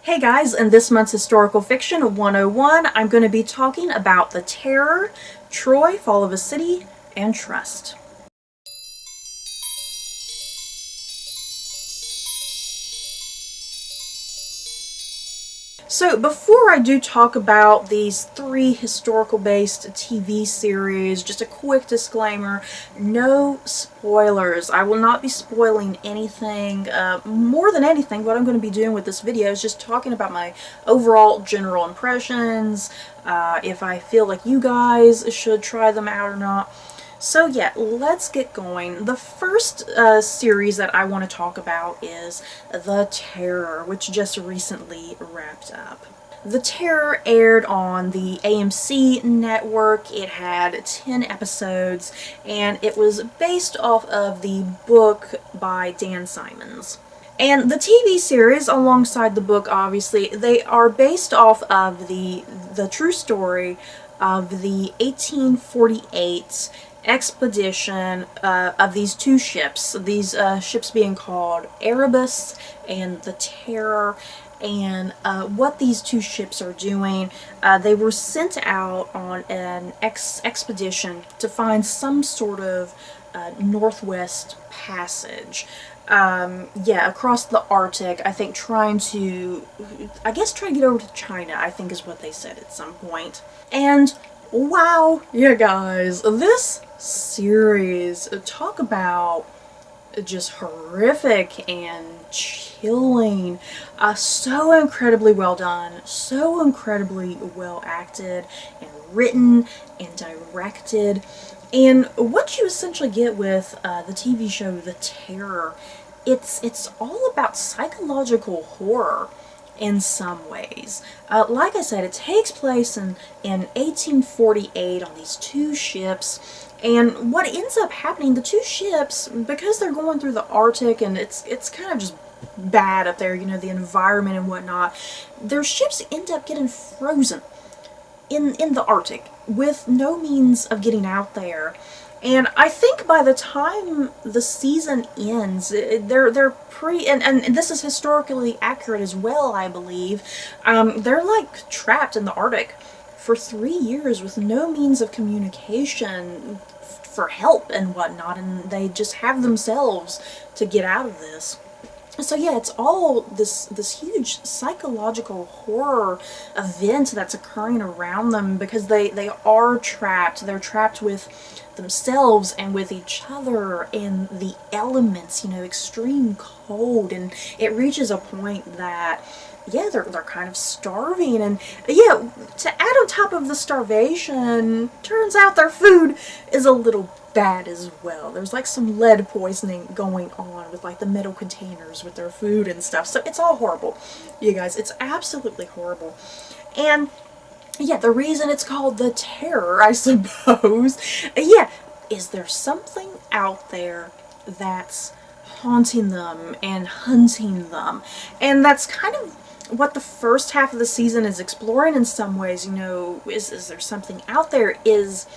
Hey guys, in this month's Historical Fiction 101, I'm going to be talking about The Terror, Troy, Fall of a City, and Trust. So before I do talk about these three historical-based TV series, just a quick disclaimer, no spoilers. I will not be spoiling anything. More than anything, what I'm going to be doing with this video is just talking about my overall general impressions, if I feel like you guys should try them out or not. So yeah, let's get going. The first series that I want to talk about is The Terror, which just recently wrapped up. The Terror aired on the AMC network. It had 10 episodes, and it was based off of the book by Dan Simons. And the TV series, alongside the book, obviously, they are based off of the true story of the 1848 expedition of these two ships, ships being called Erebus and the Terror, and what these two ships are doing. They were sent out on an expedition to find some sort of northwest passage. Across the Arctic, I think trying to get over to China, I think is what they said at some point. And wow, you guys, this series, talk about just horrific and chilling. So incredibly well done, so incredibly well acted and written and directed. And what you essentially get with the TV show The Terror, it's all about psychological horror in some ways. Like I said, it takes place in 1848 on these two ships, and what ends up happening, the two ships, because they're going through the Arctic and it's kind of just bad up there, you know, the environment and whatnot, their ships end up getting frozen in the Arctic with no means of getting out there. And I think by the time the season ends, they're pretty, and this is historically accurate as well, I believe, they're like trapped in the Arctic for 3 years with no means of communication for help and whatnot, and they just have themselves to get out of this. So yeah, it's all this huge psychological horror event that's occurring around them because they are trapped. They're trapped with themselves and with each other and the elements, you know, extreme cold, and it reaches a point that, yeah, they're kind of starving, and yeah, to add on top of the starvation, turns out their food is a little bad as well. There's like some lead poisoning going on with like the metal containers with their food and stuff. So it's all horrible, you guys. It's absolutely horrible. And yeah, the reason it's called The Terror, I suppose, yeah, is there something out there that's haunting them and hunting them? And that's kind of what the first half of the season is exploring in some ways. You know, is there something out there? Is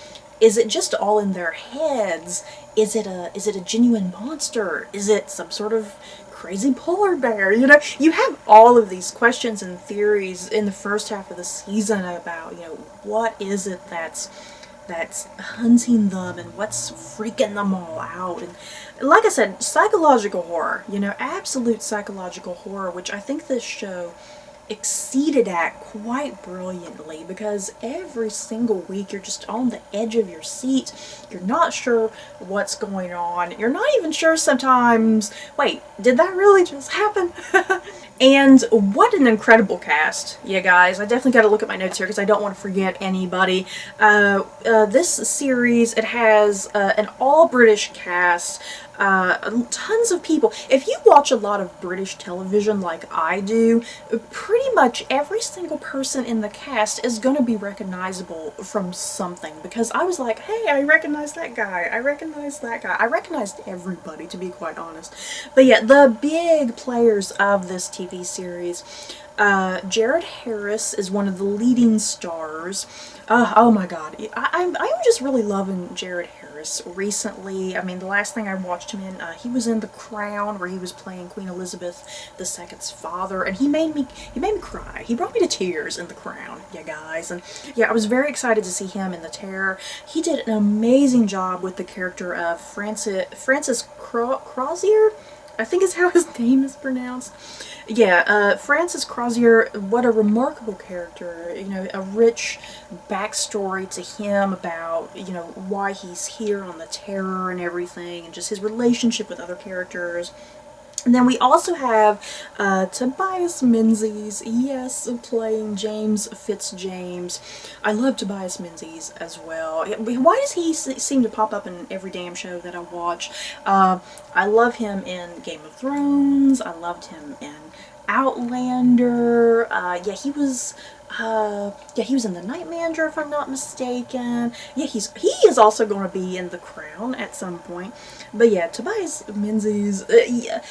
it just all in their heads? Is it a genuine monster? Is it some sort of crazy polar bear? You know, you have all of these questions and theories in the first half of the season about, you know, what is it that's hunting them and what's freaking them all out. And like I said, psychological horror, you know, absolute psychological horror, which I think this show exceeded at quite brilliantly, because every single week you're just on the edge of your seat. You're not sure what's going on. You're not even sure sometimes, wait, did that really just happen? And what an incredible cast, you guys. I definitely got to look at my notes here because I don't want to forget anybody. This series, it has an all-British cast, tons of people. If you watch a lot of British television like I do, pretty much every single person in the cast is going to be recognizable from something, because I was like, hey, I recognize that guy, I recognize that guy. I recognized everybody, to be quite honest. But yeah, the big players of this TV series, Jared Harris is one of the leading stars. Oh my god, I'm just really loving Jared Harris. actress recently. I mean, the last thing I watched him in, he was in The Crown, where he was playing Queen Elizabeth II's father, and he made me cry. He brought me to tears in The Crown, yeah, guys. And yeah, I was very excited to see him in The Terror. He did an amazing job with the character of Francis Crozier, I think is how his name is pronounced. Yeah, Francis Crozier, what a remarkable character. You know, a rich backstory to him about, you know, why he's here on the Terror and everything, and just his relationship with other characters. And then we also have Tobias Menzies, yes, playing James Fitzjames. I love Tobias Menzies as well. Why does he seem to pop up in every damn show that I watch? I love him in Game of Thrones. I loved him in Outlander. Yeah, he was in The Night Manager, if I'm not mistaken. Yeah, he is also going to be in The Crown at some point. But yeah, Tobias Menzies, yeah,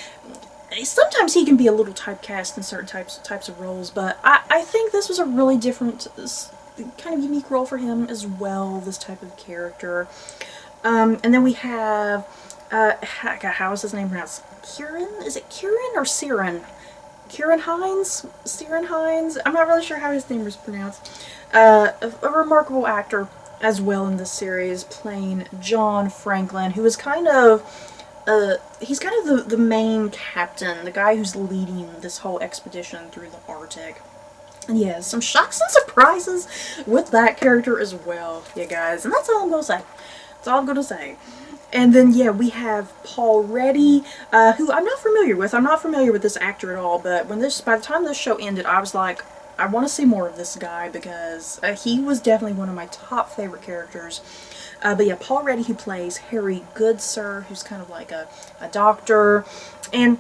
sometimes he can be a little typecast in certain types of roles, but I think this was a really different, kind of unique role for him as well, this type of character. And then we have, how is his name pronounced? Kieran? Is it Kieran or Ciaran? Ciaran Hinds? Ciaran Hinds? I'm not really sure how his name is pronounced. A remarkable actor as well in this series, playing John Franklin, who is kind of, he's kind of the main captain, the guy who's leading this whole expedition through the Arctic. And yeah, some shocks and surprises with that character as well, you guys. And that's all I'm going to say. That's all I'm going to say. And then, yeah, we have Paul Reddy, who I'm not familiar with. I'm not familiar with this actor at all, but by the time this show ended, I was like, I want to see more of this guy, because he was definitely one of my top favorite characters. But yeah, Paul Reddy, who plays Harry Goodsir, who's kind of like a doctor. And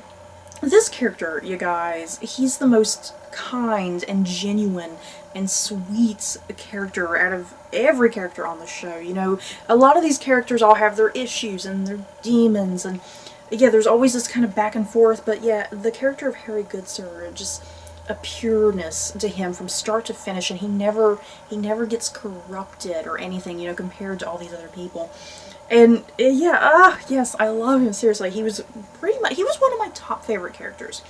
this character, you guys, he's the most kind and genuine and sweet character out of every character on the show. You know, a lot of these characters all have their issues and their demons, and yeah, there's always this kind of back and forth, but yeah, the character of Harry Goodsir, just a pureness to him from start to finish, and he never gets corrupted or anything, you know, compared to all these other people. And yeah, yes, I love him, seriously. He was one of my top favorite characters,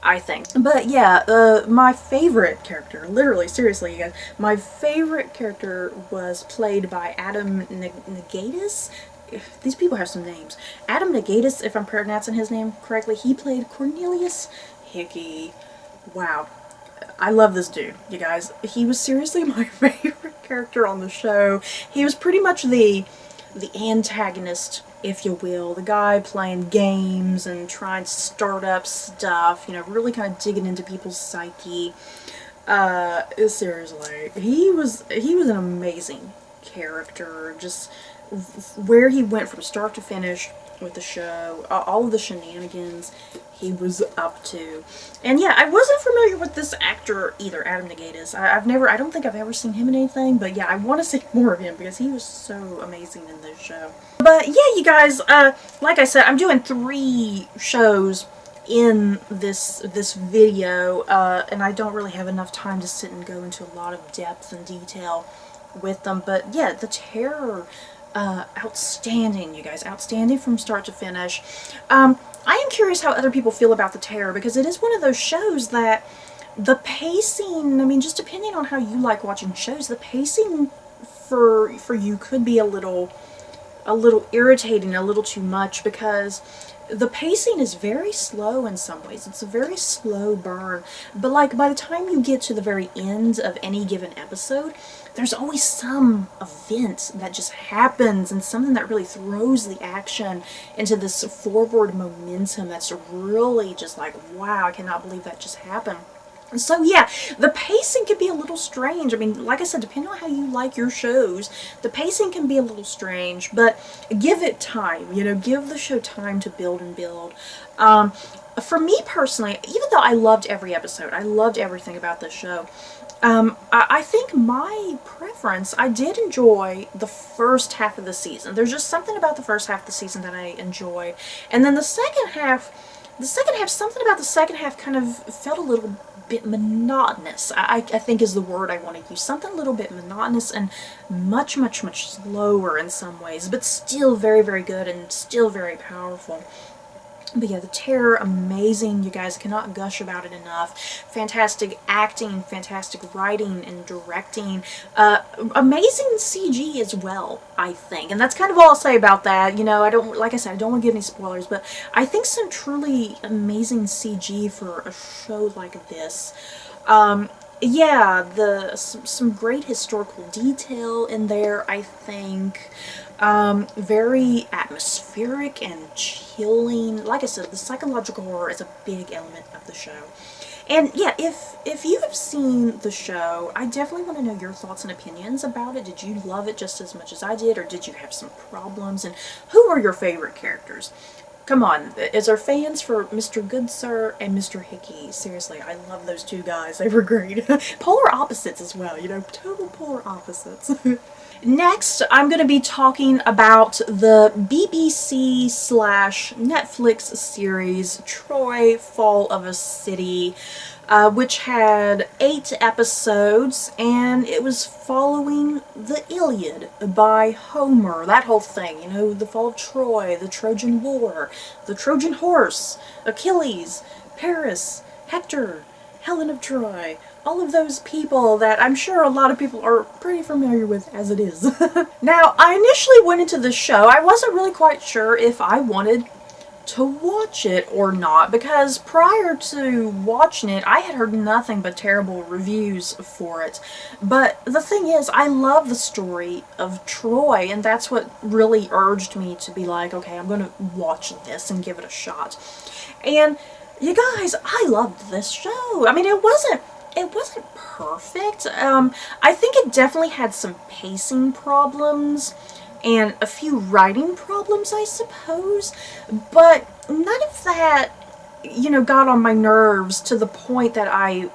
I think. But yeah, my favorite character, literally, seriously, you guys, my favorite character was played by Adam Negatis. These people have some names. Adam Negatis, if I'm pronouncing his name correctly, he played Cornelius Hickey. Wow. I love this dude, you guys. He was seriously my favorite character on the show. He was pretty much the antagonist, if you will, the guy playing games and trying to start up stuff, you know, really kind of digging into people's psyche. Seriously, he was an amazing character, just where he went from start to finish with the show, all of the shenanigans he was up to. And yeah, I wasn't familiar with this actor either, Adam Negatis. I don't think I've ever seen him in anything, but yeah, I want to see more of him because he was so amazing in this show. But yeah, you guys, like I said, I'm doing 3 shows in this video, and I don't really have enough time to sit and go into a lot of depth and detail with them. But yeah, The Terror, outstanding, you guys, outstanding from start to finish. I am curious how other people feel about The Terror, because it is one of those shows that the pacing, I mean, just depending on how you like watching shows, the pacing for you could be a little irritating, a little too much, because the pacing is very slow in some ways. It's a very slow burn, but like by the time you get to the very end of any given episode, there's always some event that just happens, and something that really throws the action into this forward momentum that's really just like, wow, I cannot believe that just happened. So yeah, the pacing can be a little strange. I mean, like I said, depending on how you like your shows, the pacing can be a little strange, but give it time, you know, give the show time to build and build. For me personally, even though I loved every episode, I loved everything about this show, I think my preference, I did enjoy the first half of the season. There's just something about the first half of the season that I enjoyed. And then the second half, something about the second half kind of felt a little bit monotonous, I think is the word I want to use. Something a little bit monotonous and much, much, much slower in some ways, but still very, very good and still very powerful. But yeah, The Terror, amazing. You guys cannot gush about it enough. Fantastic acting, fantastic writing and directing. Amazing CG as well, I think. And that's kind of all I'll say about that. You know, I don't, like I said, I don't want to give any spoilers, but I think some truly amazing CG for a show like this. Yeah, some great historical detail in there, I think. Very atmospheric and chilling. Like I said, the psychological horror is a big element of the show. And yeah, if you have seen the show, I definitely want to know your thoughts and opinions about it. Did you love it just as much as I did, or did you have some problems? And who are your favorite characters? Come on, is there fans for Mr. Goodsir and Mr. Hickey? Seriously, I love those two guys. They were great. Polar opposites as well, you know, total polar opposites. Next, I'm going to be talking about the BBC/Netflix series Troy: Fall of a City, which had 8 episodes, and it was following the Iliad by Homer. That whole thing, you know, the fall of Troy, the Trojan War, the Trojan Horse, Achilles, Paris, Hector, Helen of Troy. All of those people that I'm sure a lot of people are pretty familiar with as it is. Now, I initially went into this show, I wasn't really quite sure if I wanted to watch it or not, because prior to watching it, I had heard nothing but terrible reviews for it. But the thing is, I love the story of Troy, and that's what really urged me to be like, okay, I'm gonna watch this and give it a shot. And you guys, I loved this show. I mean, it wasn't perfect. I think it definitely had some pacing problems and a few writing problems, I suppose, but none of that, you know, got on my nerves to the point that I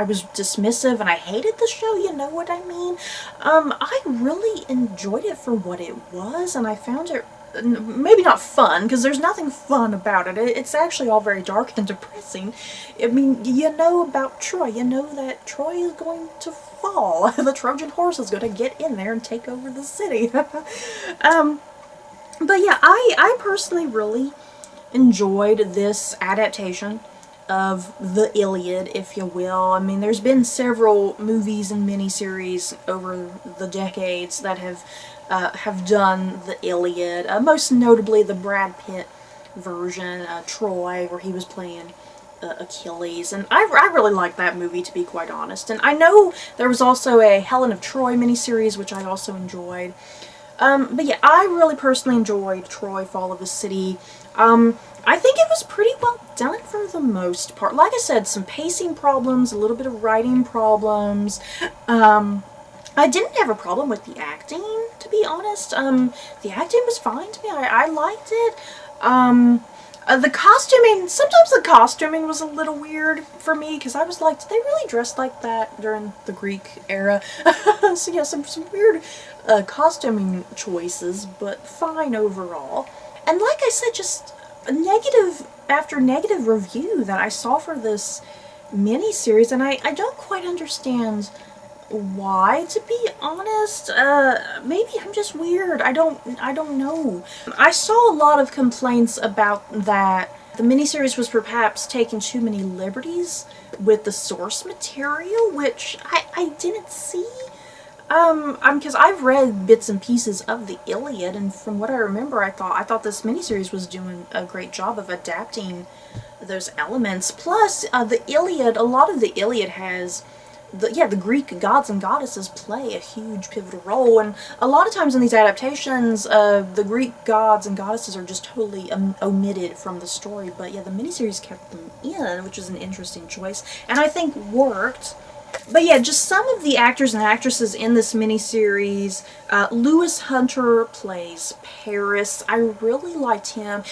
was dismissive and I hated the show, you know what I mean? I really enjoyed it for what it was, and I found it maybe not fun, because there's nothing fun about it. It's actually all very dark and depressing. I mean, you know about Troy. You know that Troy is going to fall. The Trojan horse is going to get in there and take over the city. But yeah, I personally really enjoyed this adaptation of the Iliad, if you will. I mean, there's been several movies and miniseries over the decades that have done the Iliad, most notably the Brad Pitt version, Troy, where he was playing Achilles, and I really liked that movie, to be quite honest. And I know there was also a Helen of Troy miniseries, which I also enjoyed. But yeah, I really personally enjoyed Troy: Fall of a City. I think it was pretty well done for the most part. Like I said, some pacing problems, a little bit of writing problems. I didn't have a problem with the acting, to be honest. The acting was fine to me. I liked it. The costuming, sometimes the costuming was a little weird for me, because I was like, did they really dress like that during the Greek era? So yeah, some weird costuming choices, but fine overall. And like I said, just negative after negative review that I saw for this mini-series, and I don't quite understand why, to be honest. Maybe I'm just weird. I don't know. I saw a lot of complaints about that the miniseries was perhaps taking too many liberties with the source material, which I didn't see. Because I've read bits and pieces of the Iliad, and from what I remember, I thought this miniseries was doing a great job of adapting those elements. Plus, the Iliad, a lot of the Iliad has the Greek gods and goddesses play a huge pivotal role, and a lot of times in these adaptations, the Greek gods and goddesses are just totally omitted from the story, but yeah, the miniseries kept them in, which is an interesting choice, and I think worked But yeah, just some of the actors and actresses in this miniseries. Lewis Hunter plays Paris. I really liked him.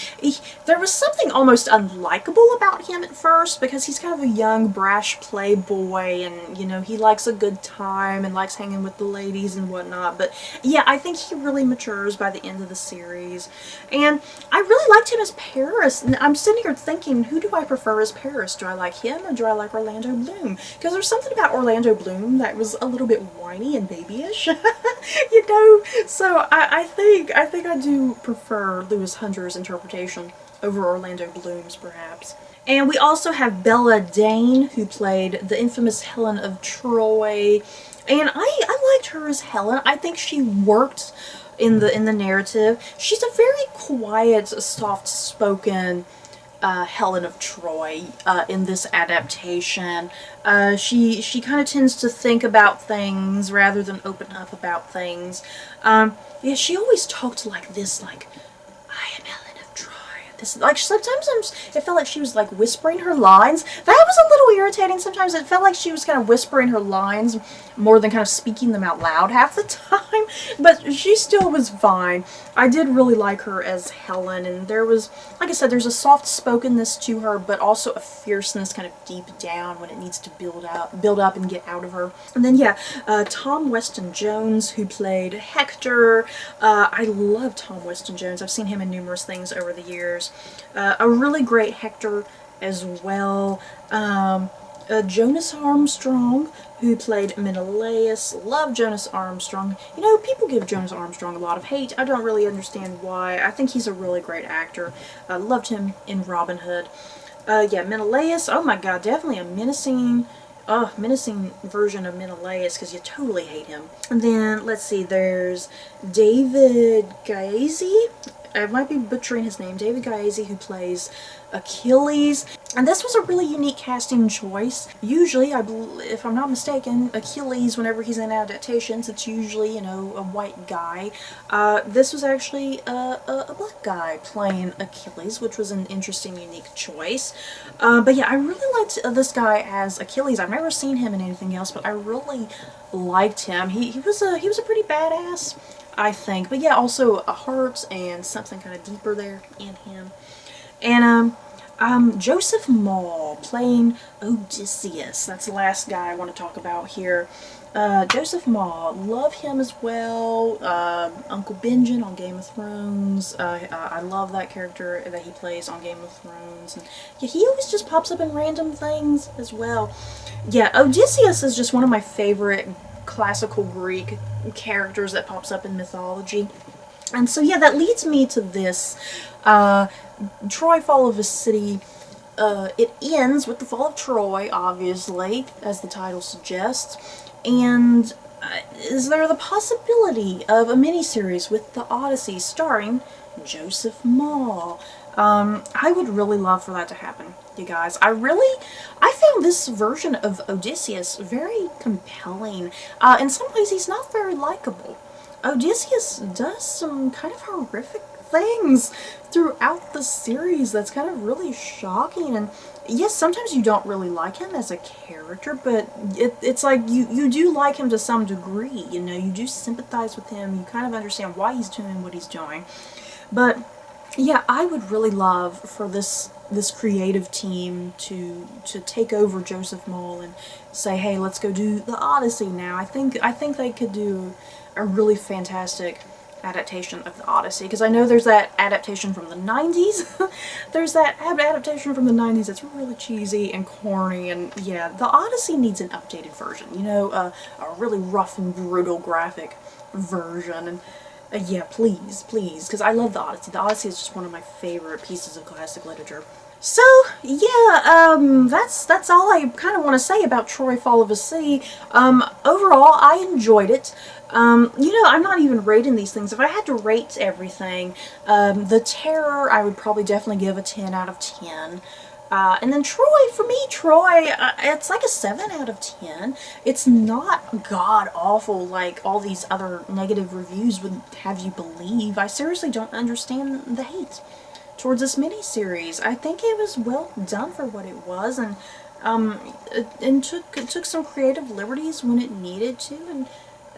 There was something almost unlikable about him at first because he's kind of a young, brash playboy, and you know, he likes a good time and likes hanging with the ladies and whatnot. But yeah, I think he really matures by the end of the series. And I really liked him as Paris. And I'm sitting here thinking, who do I prefer as Paris? Do I like him or do I like Orlando Bloom? Because there's something about Orlando Bloom that was a little bit whiny and babyish, you know. So I think I do prefer Lewis Hunter's interpretation over Orlando Bloom's, perhaps. And we also have Bella Dane, who played the infamous Helen of Troy, and I liked her as Helen. I think she worked in the narrative. She's a very quiet, soft-spoken Helen of Troy in this adaptation. She kind of tends to think about things rather than open up about things. Yeah, she always talked like this, like, I am Helen of Troy. This, like, sometimes it felt like she was like whispering her lines. That was a little irritating. Sometimes it felt like she was kind of whispering her lines more than kind of speaking them out loud half the time. But she still was fine. I did really like her as Helen, and there was, like I said, there's a soft-spokenness to her, but also a fierceness kind of deep down when it needs to build up and get out of her. And then yeah, Tom Weston Jones, who played Hector. I love Tom Weston Jones. I've seen him in numerous things over the years. A really great Hector as well. Jonas Armstrong, who played Menelaus. Love Jonas Armstrong. You know, people give Jonas Armstrong a lot of hate. I don't really understand why. I think he's a really great actor. Loved him in Robin Hood. Yeah, Menelaus. Oh my god, definitely a menacing version of Menelaus, because you totally hate him. And then, let's see, there's David Gaese. I might be butchering his name. David Gaese, who plays Achilles. And this was a really unique casting choice. Usually, if I'm not mistaken, Achilles, whenever he's in adaptations, it's usually, you know, a white guy. This was actually a black guy playing Achilles, which was an interesting, unique choice. But yeah, I really liked this guy as Achilles. I've never seen him in anything else, but I really liked him. He was a pretty badass, I think. But yeah, also a heart and something kind of deeper there in him. And Joseph Mall playing Odysseus. That's the last guy I want to talk about here. Joseph Mall, love him as well. Uncle Benjen on Game of Thrones. I love that character that he plays on Game of Thrones. And yeah, he always just pops up in random things as well. Yeah, Odysseus is just one of my favorite classical Greek characters that pops up in mythology. And so yeah, that leads me to this. Troy, Fall of a City. It ends with the fall of Troy, obviously, as the title suggests. And is there the possibility of a miniseries with the Odyssey starring Joseph Mall? I would really love for that to happen, you guys. I found this version of Odysseus very compelling. In some ways, he's not very likable. Odysseus does some kind of horrific things throughout the series that's kind of really shocking, and yes, sometimes you don't really like him as a character, but it's like you do like him to some degree, you know, you do sympathize with him, you kind of understand why he's doing what he's doing. But yeah, I would really love for this creative team to take over Joseph Mall and say, hey, let's go do the Odyssey now. I think they could do a really fantastic adaptation of the Odyssey, because I know there's that adaptation from the 90s. There's that adaptation from the 90s that's really cheesy and corny, and yeah, the Odyssey needs an updated version, you know, a really rough and brutal graphic version. And yeah, please, because I love the Odyssey. The Odyssey is just one of my favorite pieces of classic literature. So, yeah, that's all I kind of want to say about Troy, Fall of a City. Overall, I enjoyed it. You know, I'm not even rating these things. If I had to rate everything, the Terror, I would probably definitely give a 10 out of 10. And then Troy, for me, it's like a 7 out of 10. It's not god-awful like all these other negative reviews would have you believe. I seriously don't understand the hate towards this miniseries. I think it was well done for what it was, and and took some creative liberties when it needed to, and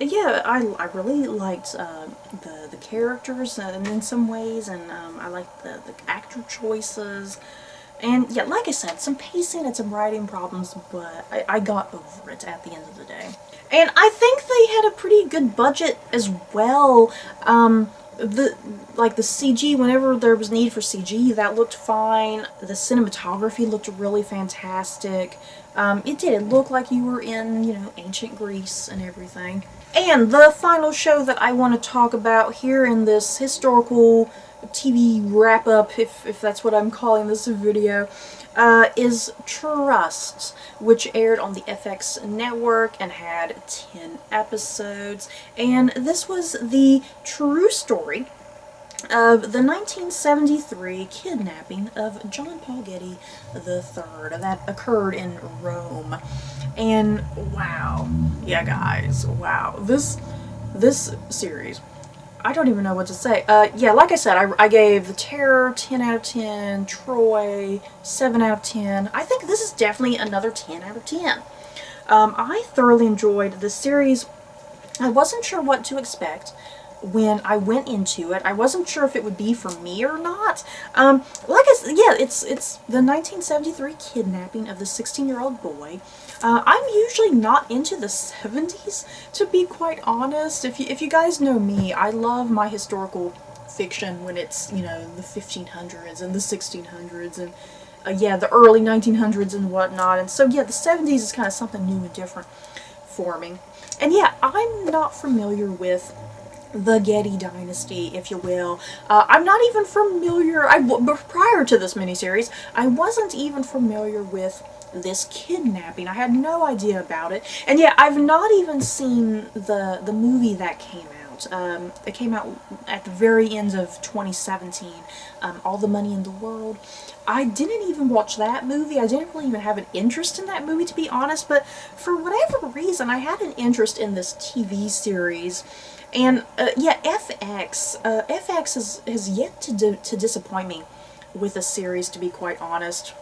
yeah, I really liked the characters in some ways, and I liked the actor choices. And yeah, like I said, some pacing and some writing problems, but I got over it at the end of the day. And I think they had a pretty good budget as well. The CG, whenever there was need for CG, that looked fine. The cinematography looked really fantastic. It look like you were in, you know, ancient Greece and everything. And the final show that I want to talk about here in this historical TV wrap-up, if that's what I'm calling this video, is Trust, which aired on the FX network and had 10 episodes. And this was the true story of the 1973 kidnapping of John Paul Getty III that occurred in Rome. And wow, yeah guys, wow, this series, I don't even know what to say. Yeah, like I said, I gave The Terror 10 out of 10, Troy 7 out of 10. I think this is definitely another 10 out of 10. I thoroughly enjoyed this series. I wasn't sure what to expect when I went into it. I wasn't sure if it would be for me or not. Like I said, yeah, it's the 1973 kidnapping of the 16-year-old boy. I'm usually not into the 70s, to be quite honest. If you guys know me, I love my historical fiction when it's, you know, the 1500s and the 1600s and yeah, the early 1900s and whatnot. And so yeah, the 70s is kind of something new and different for me. And yeah, I'm not familiar with the Getty dynasty, if you will. I'm not even familiar, prior to this miniseries, I wasn't even familiar with this kidnapping. I had no idea about it. And yeah, I've not even seen the movie that came out. It came out at the very end of 2017, All the Money in the World. I didn't even watch that movie. I didn't really even have an interest in that movie, to be honest, but for whatever reason, I had an interest in this TV series. And yeah, FX has yet to disappoint me with a series, to be quite honest.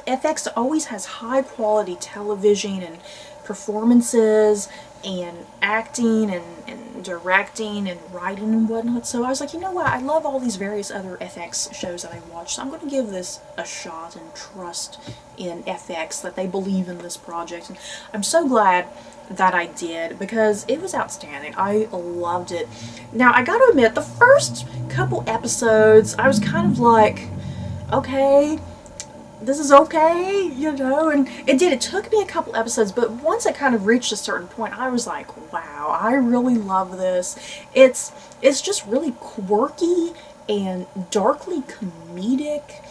FX always has high quality television and performances and acting and directing and writing and whatnot. So I was like, you know what, I love all these various other FX shows that I watch, so I'm going to give this a shot and trust in FX that they believe in this project. And I'm so glad that I did, because it was outstanding. I loved it. Now, I gotta admit, the first couple episodes, I was kind of like, okay, this is okay, you know, and it took me a couple episodes, but once it kind of reached a certain point, I was like, wow, I really love this. It's just really quirky and darkly comedic,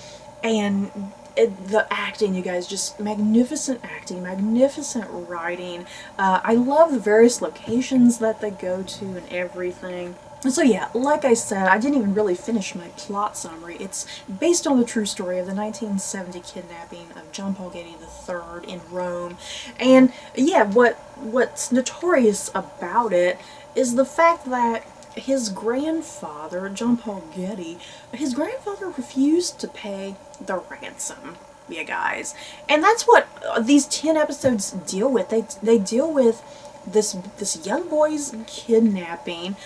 and the acting, you guys, just magnificent acting, magnificent writing. I love the various locations that they go to and everything. And so yeah, like I said, I didn't even really finish my plot summary. It's based on the true story of the 1970 kidnapping of John Paul Getty III in Rome. And yeah, what's notorious about it is the fact that his grandfather, John Paul Getty, his grandfather refused to pay the ransom, you guys. And that's what these 10 episodes deal with. They deal with this young boy's kidnapping,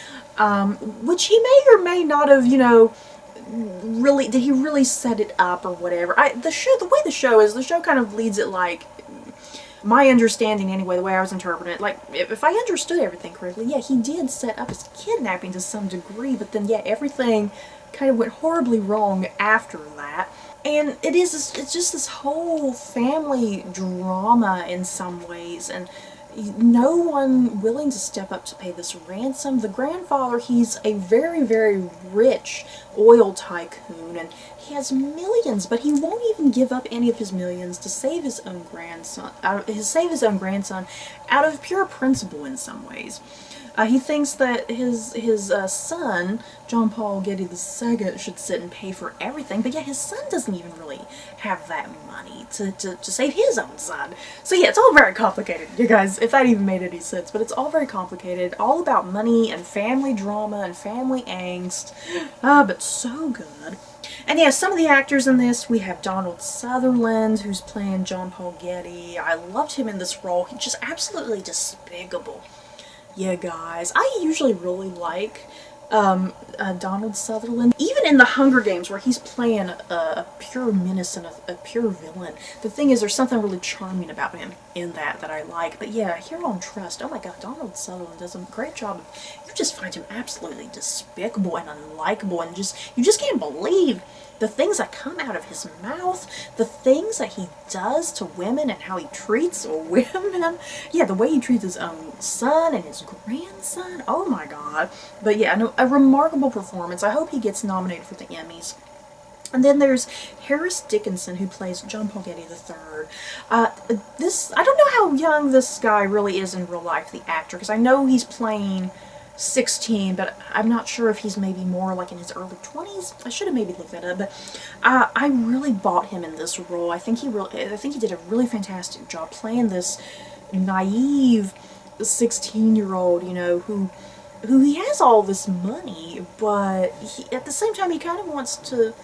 which he may or may not have, you know, really, did he really set it up or whatever. The way the show is, the show kind of leads it like, my understanding anyway, the way I was interpreting it, like, if I understood everything correctly, yeah, he did set up his kidnapping to some degree, but then, yeah, everything kind of went horribly wrong after that. And it's just this whole family drama in some ways, and no one willing to step up to pay this ransom. The grandfather, he's a very, very rich oil tycoon, and he has millions, but he won't even give up any of his millions to save his own grandson, out of pure principle in some ways. He thinks that his son, John Paul Getty II, should sit and pay for everything, but yeah, his son doesn't even really have that money to save his own son. So yeah, it's all very complicated, you guys, if that even made any sense, but it's all very complicated, all about money and family drama and family angst, but so good. And yeah, some of the actors in this, we have Donald Sutherland, who's playing John Paul Getty. I loved him in this role. He's just absolutely despicable. Yeah, guys, I usually really like Donald Sutherland. Even in The Hunger Games, where he's playing a pure menace and a pure villain, the thing is, there's something really charming about him in that I like. But yeah, here on Trust, oh my god, Donald Sutherland does a great job. You just find him absolutely despicable and unlikable, and you just can't believe the things that come out of his mouth, the things that he does to women and how he treats women. Yeah, the way he treats his own son and his grandson. Oh my god. But yeah, a remarkable performance. I hope he gets nominated for the Emmys. And then there's Harris Dickinson, who plays John Paul Getty III. I don't know how young this guy really is in real life, the actor, because I know he's playing 16, but I'm not sure if he's maybe more like in his early 20s. I should have maybe looked that up, but I really bought him in this role. I think he did a really fantastic job playing this naive 16-year-old, you know, who he has all this money, but at the same time he kind of wants to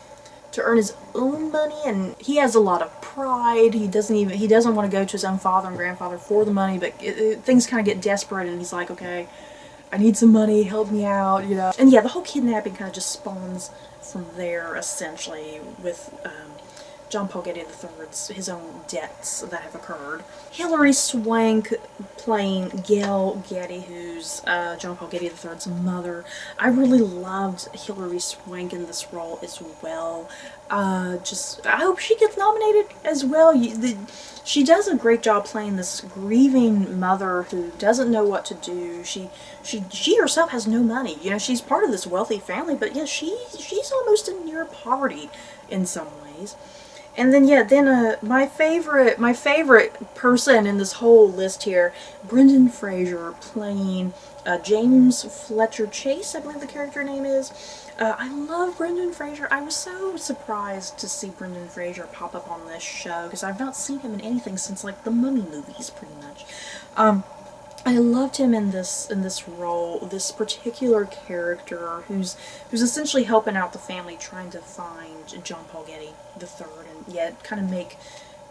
earn his own money, and he has a lot of pride. He doesn't want to go to his own father and grandfather for the money, but things kind of get desperate, and he's like, okay, I need some money, help me out, you know. And yeah, the whole kidnapping kind of just spawns from there, essentially, with John Paul Getty III's his own debts that have occurred. Hilary Swank playing Gail Getty, who's John Paul Getty III's mother. I really loved Hilary Swank in this role as well. I hope she gets nominated as well. She does a great job playing this grieving mother who doesn't know what to do. She herself has no money. You know, she's part of this wealthy family, but yeah, she's almost in near poverty in some ways. And then yeah, my favorite person in this whole list here, Brendan Fraser playing James Fletcher Chase, I believe the character name is. I love Brendan Fraser. I was so surprised to see Brendan Fraser pop up on this show, because I've not seen him in anything since like the Mummy movies, pretty much. I loved him in this role, this particular character who's essentially helping out the family trying to find John Paul Getty III, and yet kind of make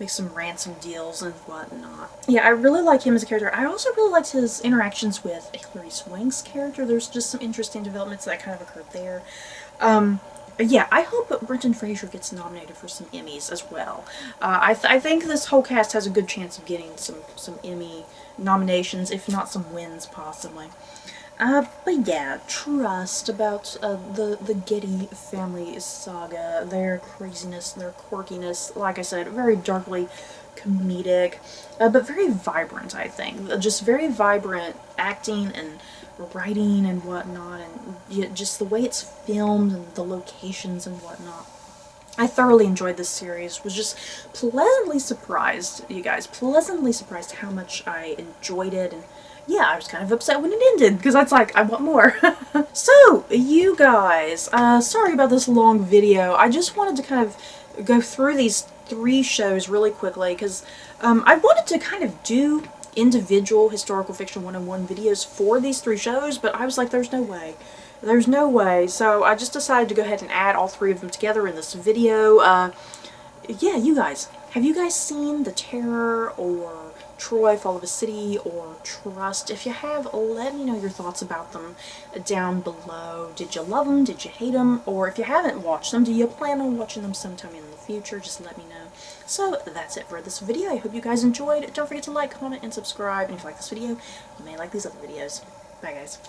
some ransom deals and whatnot. Yeah, I really like him as a character. I also really liked his interactions with Hilary Swank's character. There's just some interesting developments that kind of occurred there. Yeah, I hope Brendan Fraser gets nominated for some Emmys as well. I think this whole cast has a good chance of getting some Emmy nominations, if not some wins, possibly. But yeah, Trust, about the Getty family saga, their craziness, their quirkiness, like I said, very darkly comedic, but very vibrant, I think. Just very vibrant acting and writing and whatnot, and just the way it's filmed and the locations and whatnot. I thoroughly enjoyed this series. Was just pleasantly surprised, you guys, pleasantly surprised how much I enjoyed it. And yeah, I was kind of upset when it ended, because it's like, I want more. So, you guys, sorry about this long video. I just wanted to kind of go through these 3 shows really quickly, because I wanted to kind of do individual Historical Fiction 101 videos for these 3 shows, but I was like, there's no way. There's no way. So I just decided to go ahead and add all 3 of them together in this video. Yeah, you guys, have you guys seen The Terror, or Troy, Fall of a City, or Trust? If you have, let me know your thoughts about them down below. Did you love them? Did you hate them? Or if you haven't watched them, do you plan on watching them sometime in the future? Just let me know. So that's it for this video. I hope you guys enjoyed. Don't forget to like, comment, and subscribe. And if you like this video, you may like these other videos. Bye, guys.